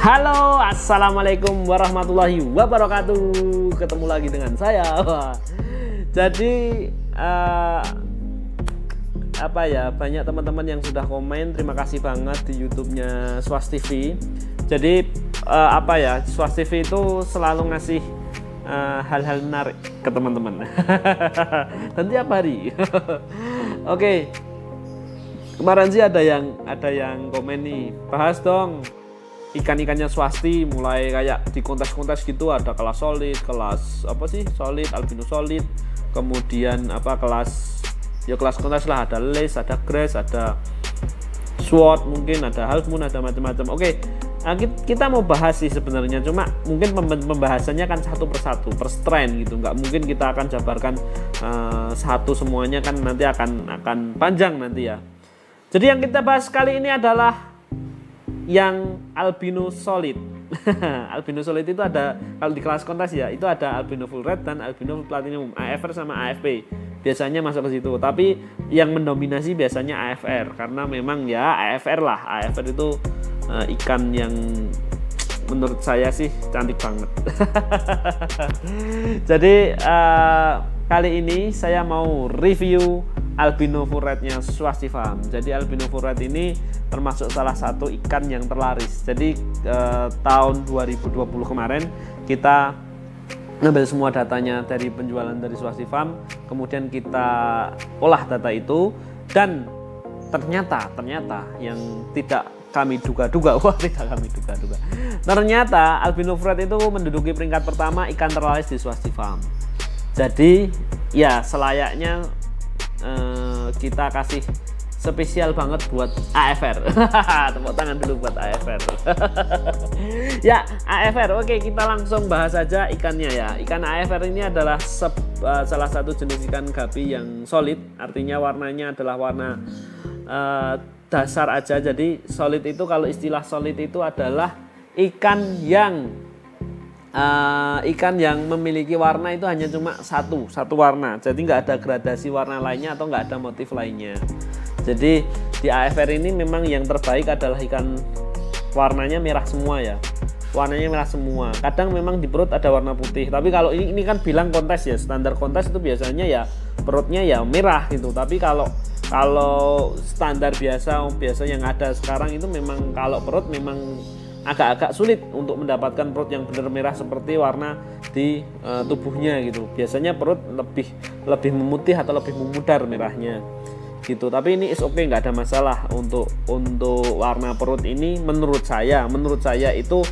Halo, assalamualaikum warahmatullahi wabarakatuh. Ketemu lagi dengan saya. Jadi banyak teman-teman yang sudah komen. Terima kasih banget di YouTube-nya Swas TV. Jadi Swas TV itu selalu ngasih hal-hal menarik ke teman-teman. Dan tiap hari. Oke. Kemarin sih ada yang komen nih, bahas dong ikan-ikannya Swasti, mulai kayak di kontes-kontes gitu, ada kelas solid, solid, albino solid, kemudian kelas kontes lah, ada lace, ada grass, ada sword, mungkin ada half moon, ada macam-macam. Oke, kita mau bahas sih sebenarnya, cuma mungkin pembahasannya kan satu persatu, per strain gitu, nggak mungkin kita akan jabarkan satu semuanya, kan nanti akan panjang nanti ya. Jadi yang kita bahas kali ini adalah yang albino solid. Albino solid itu ada, kalau di kelas kontes ya, itu ada albino full red dan albino full platinum, AFR sama AFP. Biasanya masuk ke situ. Tapi yang mendominasi biasanya AFR, karena memang ya AFR lah. AFR itu ikan yang menurut saya sih cantik banget. Jadi kali ini saya mau review albino full rednya Swasti Farm. Jadi albino full red ini termasuk salah satu ikan yang terlaris. Jadi tahun 2020 kemarin kita ngambil semua datanya dari penjualan dari Swasti Farm, kemudian kita olah data itu, dan ternyata yang tidak kami duga-duga, ternyata albino full red itu menduduki peringkat pertama ikan terlaris di Swasti Farm. Jadi ya selayaknya kita kasih spesial banget buat AFR. Tepuk tangan dulu buat AFR. Ya, AFR. Oke, kita langsung bahas aja ikannya ya. Ikan AFR ini adalah salah satu jenis ikan gapi yang solid. Artinya warnanya adalah warna dasar aja. Jadi solid itu, kalau istilah solid itu adalah ikan yang memiliki warna itu hanya cuma satu warna, jadi nggak ada gradasi warna lainnya atau nggak ada motif lainnya. Jadi di AFR ini memang yang terbaik adalah ikan warnanya merah semua ya, warnanya merah semua. Kadang memang di perut ada warna putih, tapi kalau ini kan bilang kontes ya, standar kontes itu biasanya ya perutnya ya merah gitu. Tapi kalau standar biasa yang ada sekarang itu memang kalau perut memang agak-agak sulit untuk mendapatkan perut yang benar merah seperti warna di tubuhnya gitu. Biasanya perut lebih memutih atau lebih memudar merahnya gitu. Tapi ini is okay, nggak ada masalah untuk warna perut ini. Menurut saya itu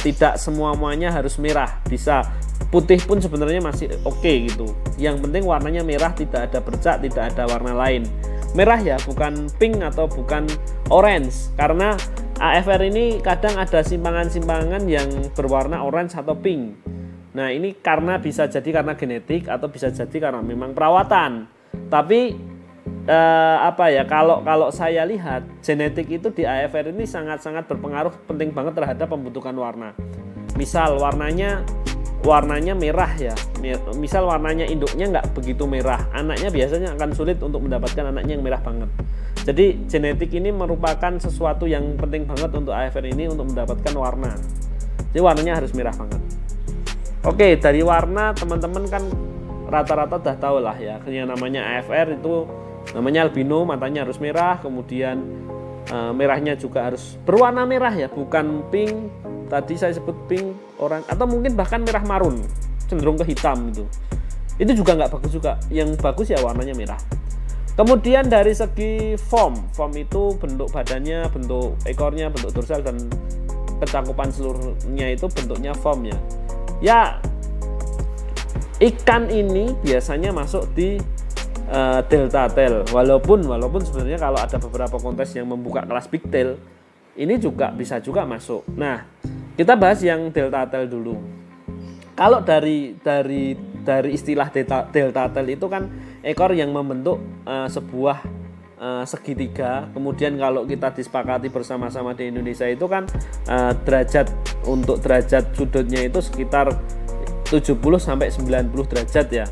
tidak semuanya harus merah, bisa putih pun sebenarnya masih oke gitu. Yang penting warnanya merah, tidak ada bercak, tidak ada warna lain. Merah ya, bukan pink atau bukan orange, karena AFR ini kadang ada simpangan-simpangan yang berwarna orange atau pink. Nah ini bisa jadi karena genetik atau bisa jadi karena memang perawatan. Tapi kalau saya lihat genetik itu di AFR ini sangat-sangat berpengaruh, penting banget terhadap pembentukan warna. Misal warnanya merah ya, misal warnanya induknya nggak begitu merah, anaknya biasanya akan sulit untuk mendapatkan anaknya yang merah banget. Jadi genetik ini merupakan sesuatu yang penting banget untuk AFR ini untuk mendapatkan warna. Jadi warnanya harus merah banget. Oke, dari warna teman-teman kan rata-rata udah tahu lah ya, yang namanya AFR itu namanya albino, matanya harus merah, kemudian merahnya juga harus berwarna merah ya, bukan pink. Tadi saya sebut pink, orange, atau mungkin bahkan merah marun, cenderung ke hitam gitu. Itu juga nggak bagus juga. Yang bagus ya warnanya merah. Kemudian dari segi form itu bentuk badannya, bentuk ekornya, bentuk dorsal, dan kecakupan seluruhnya itu bentuknya form ya. Ya, ikan ini biasanya masuk di delta tail. Walaupun sebenarnya kalau ada beberapa kontes yang membuka kelas big tail, ini juga bisa juga masuk. Nah, kita bahas yang delta tail dulu. Kalau dari istilah delta tail itu kan ekor yang membentuk sebuah segitiga. Kemudian kalau kita disepakati bersama-sama di Indonesia itu kan untuk derajat sudutnya itu sekitar 70 sampai 90 derajat ya.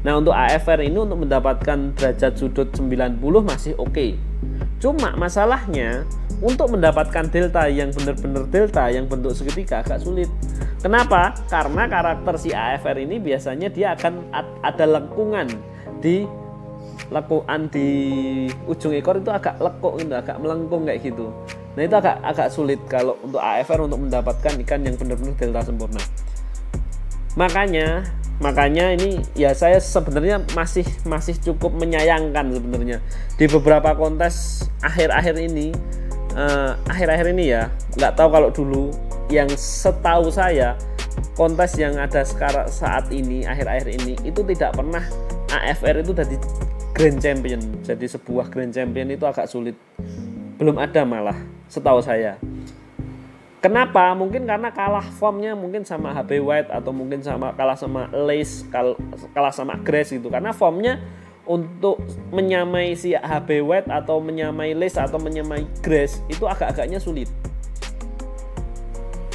Nah, untuk AFR ini untuk mendapatkan derajat sudut 90 masih oke. Cuma masalahnya untuk mendapatkan delta yang benar-benar delta yang bentuk segitiga agak sulit. Kenapa? Karena karakter si AFR ini biasanya dia akan ada lengkungan di ujung ekor itu agak lekuk gitu, agak melengkung kayak gitu. Nah itu agak sulit kalau untuk AFR untuk mendapatkan ikan yang benar-benar delta sempurna. Makanya ini ya saya sebenarnya masih cukup menyayangkan sebenarnya di beberapa kontes akhir-akhir ini ya, nggak tahu kalau dulu. Yang setahu saya kontes yang ada sekarang saat ini akhir-akhir ini itu tidak pernah AFR itu jadi Grand Champion. Jadi sebuah Grand Champion itu agak sulit, belum ada malah setahu saya. Kenapa? Mungkin karena kalah formnya mungkin sama HB White atau mungkin kalah sama Lace, kalah sama Grace gitu. Karena formnya untuk menyamai si HB White atau menyamai Lace atau menyamai Grace itu agak-agaknya sulit.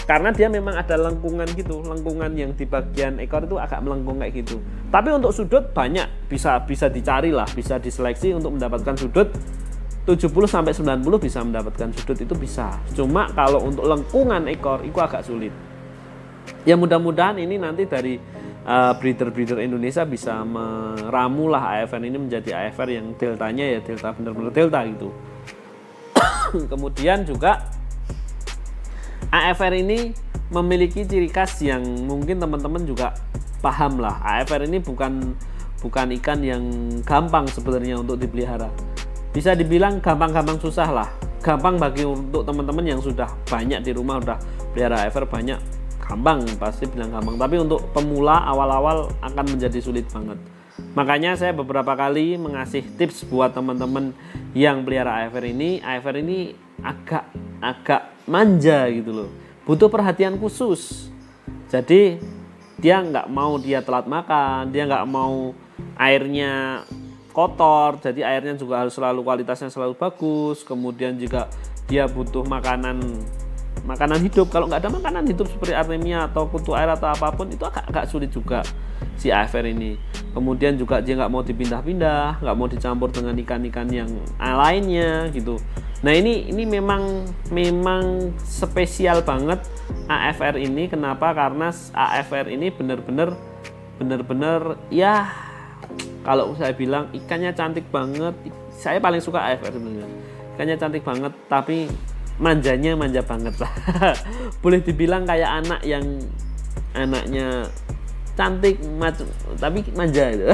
Karena dia memang ada lengkungan gitu, lengkungan yang di bagian ekor itu agak melengkung kayak gitu. Tapi untuk sudut banyak, bisa dicari lah, bisa diseleksi untuk mendapatkan sudut 70-90 bisa mendapatkan sudut itu bisa. Cuma kalau untuk lengkungan ekor itu agak sulit. Ya mudah-mudahan ini nanti dari breeder-breeder Indonesia bisa meramu lah AFR ini menjadi AFR yang deltanya ya delta benar-benar delta gitu. Kemudian juga AFR ini memiliki ciri khas yang mungkin teman-teman juga paham lah. AFR ini bukan ikan yang gampang sebenarnya untuk dipelihara. Bisa dibilang gampang-gampang susah lah. Gampang bagi untuk teman-teman yang sudah banyak di rumah udah pelihara AFR banyak, gampang, pasti bilang gampang. Tapi untuk pemula awal-awal akan menjadi sulit banget. Makanya saya beberapa kali mengasih tips buat teman-teman yang pelihara AFR ini. AFR ini agak manja gitu loh, butuh perhatian khusus. Jadi dia nggak mau dia telat makan, dia nggak mau airnya kotor, jadi airnya juga harus selalu kualitasnya selalu bagus. Kemudian juga dia butuh makanan hidup. Kalau nggak ada makanan hidup seperti artemia atau kutu air atau apapun itu agak sulit juga si AFR ini. Kemudian juga dia nggak mau dipindah-pindah, nggak mau dicampur dengan ikan-ikan yang lainnya gitu. Nah ini memang spesial banget AFR ini. Kenapa? Karena AFR ini benar-benar ya kalau saya bilang ikannya cantik banget. Saya paling suka AFR sebenarnya. Ikannya cantik banget tapi manja banget lah. Boleh dibilang kayak anaknya cantik tapi manja gitu.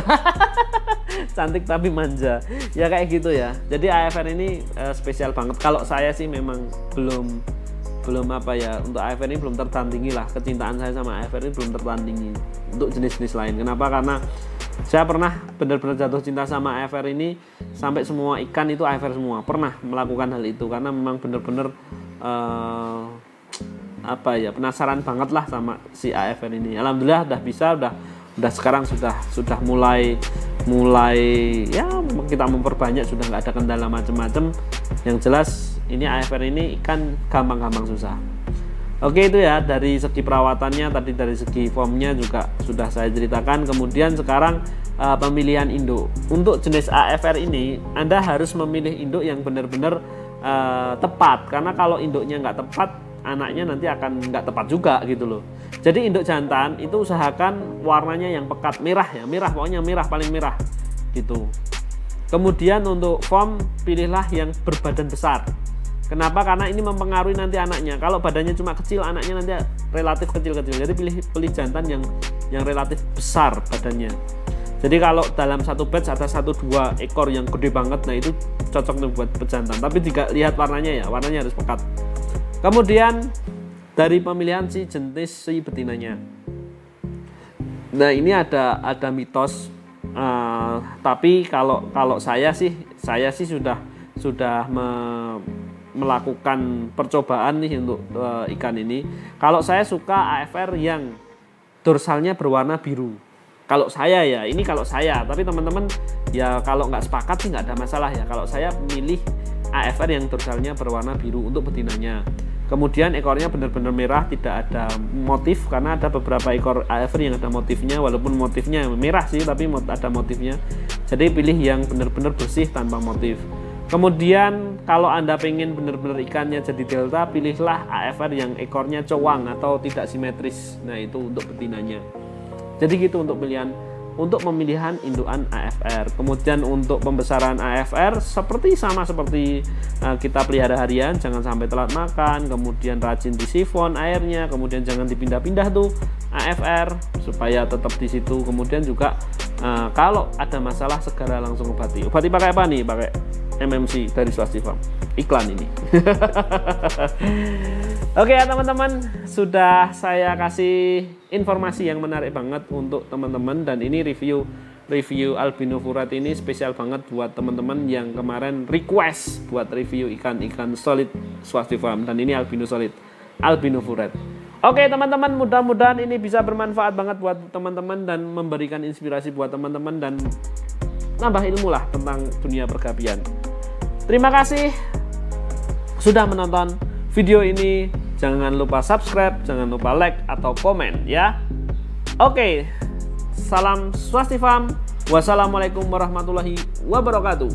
Cantik tapi manja ya kayak gitu ya. Jadi AFR ini spesial banget. Kalau saya sih memang belum apa ya, untuk AFR ini belum tertandingi lah. Kecintaan saya sama AFR ini belum tertandingi untuk jenis-jenis lain. Kenapa? Karena saya pernah benar-benar jatuh cinta sama AFR ini, sampai semua ikan itu AFR semua. Pernah melakukan hal itu karena memang benar-benar penasaran banget lah sama si AFR ini. Alhamdulillah udah sekarang sudah mulai ya kita memperbanyak, sudah nggak ada kendala macam-macam. Yang jelas ini AFR ini ikan gampang susah. Oke, itu ya dari segi perawatannya, tadi dari segi formnya juga sudah saya ceritakan. Kemudian sekarang pemilihan induk. Untuk jenis AFR ini Anda harus memilih induk yang benar-benar tepat, karena kalau induknya nggak tepat, anaknya nanti akan nggak tepat juga gitu loh. Jadi induk jantan itu usahakan warnanya yang pekat, merah, pokoknya merah, paling merah gitu. Kemudian untuk form pilihlah yang berbadan besar. Kenapa? Karena ini mempengaruhi nanti anaknya. Kalau badannya cuma kecil, anaknya nanti relatif kecil-kecil. Jadi pilih jantan yang relatif besar badannya. Jadi kalau dalam satu batch ada 1-2 ekor yang gede banget, nah itu cocok nih buat pejantan. Tapi jika lihat warnanya harus pekat. Kemudian dari pemilihan si jenis si betinanya. Nah ini ada mitos. Tapi kalau saya sih sudah melakukan percobaan nih untuk ikan ini. Kalau saya suka AFR yang dorsalnya berwarna biru. Kalau saya ya, ini kalau saya. Tapi teman-teman ya kalau nggak sepakat sih nggak ada masalah ya. Kalau saya milih AFR yang dorsalnya berwarna biru untuk betinanya. Kemudian ekornya benar-benar merah, tidak ada motif, karena ada beberapa ekor AFR yang ada motifnya, walaupun motifnya merah sih tapi ada motifnya. Jadi pilih yang benar-benar bersih tanpa motif. Kemudian kalau Anda pengen benar-benar ikannya jadi delta, pilihlah AFR yang ekornya cowang atau tidak simetris. Nah, itu untuk betinanya. Jadi gitu untuk pilihan untuk pemilihan indukan AFR. Kemudian untuk pembesaran AFR sama seperti kita pelihara harian, jangan sampai telat makan, kemudian rajin disifon airnya, kemudian jangan dipindah-pindah tuh AFR supaya tetap di situ. Kemudian juga kalau ada masalah segera langsung obati. Obati pakai apa nih? Pakai MMC dari Swastifarm. Iklan ini. Oke ya teman-teman, sudah saya kasih informasi yang menarik banget untuk teman-teman, dan ini review albino furet ini spesial banget buat teman-teman yang kemarin request buat review ikan-ikan solid Swastifarm, dan ini albino solid, albino furet. Oke teman-teman, mudah-mudahan ini bisa bermanfaat banget buat teman-teman dan memberikan inspirasi buat teman-teman dan nambah ilmu lah tentang dunia pergapian. Terima kasih sudah menonton video ini. Jangan lupa subscribe, jangan lupa like atau komen ya. Oke, salam Swastifarm. Wassalamualaikum warahmatullahi wabarakatuh.